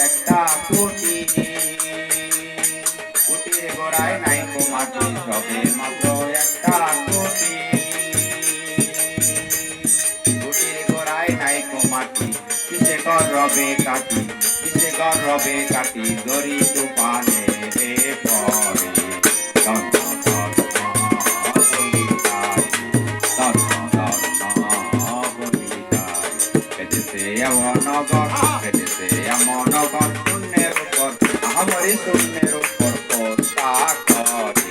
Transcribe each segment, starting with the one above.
একটা কুটি, কুটির গোড়ায় নাই কো মাটি, সবে মাত্র একটা কুটি, কুটির গোড়ায় নাই কো মাটি, কিসে গর্বে কাটি, কিসে গর্বে কাটি, দড়ি তুফানে পড়ে নগর ফেটেছে এমন নগর শূন্যের উপর আমারই শূন্যের উপর পোস্তা করে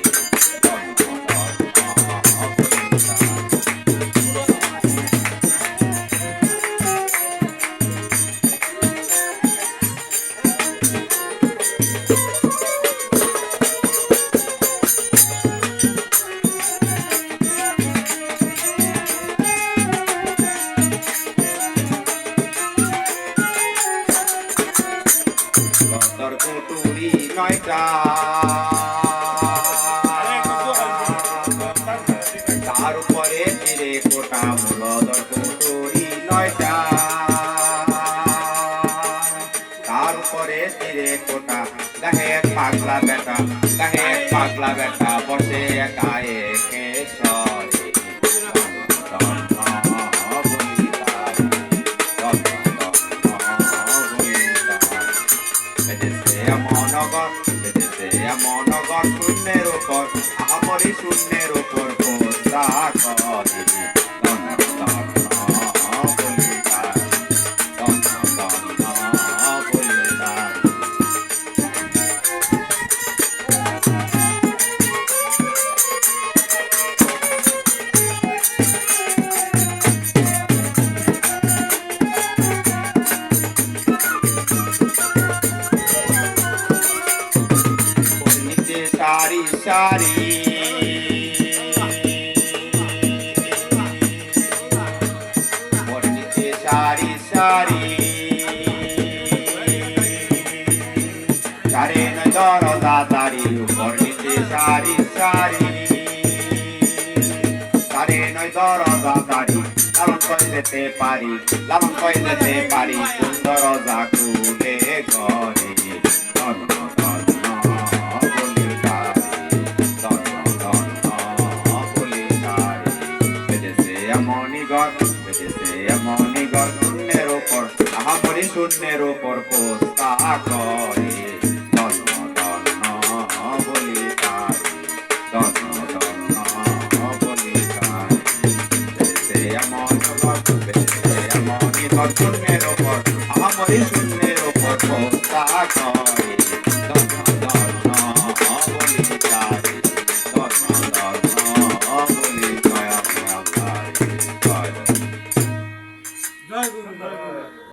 কুটুরি নয়টা তার উপরে চিরে কোটা মূলদর কুটুরি নয়টা তার উপরে চিরে কোটা গাহে এক পাগলা বেটা গাহে এক পাগলা বেটা বসে একা একে সরে মনগর শূন্যের উপর আমারই শূন্যের উপর পোস্তা করে সারি সারি বর্ণিতে সারি সারি সারে নজর দাতারি বর্ণিতে সারি সারি সারে নজর দাতারি লালন করে যেতে পারি লালন করে যেতে পারি সুন্দর জাকুলে ঘরে মনিগর শূন্যের ওপর আমারই শূন্যের ওপর পোস্তা করে ধন্য ধন্য বলি তারি ধন্য ধন্য বলি তারি মনিগর শূন্যের ওপর আমারই শূন্যের ওপর পোস্তা করে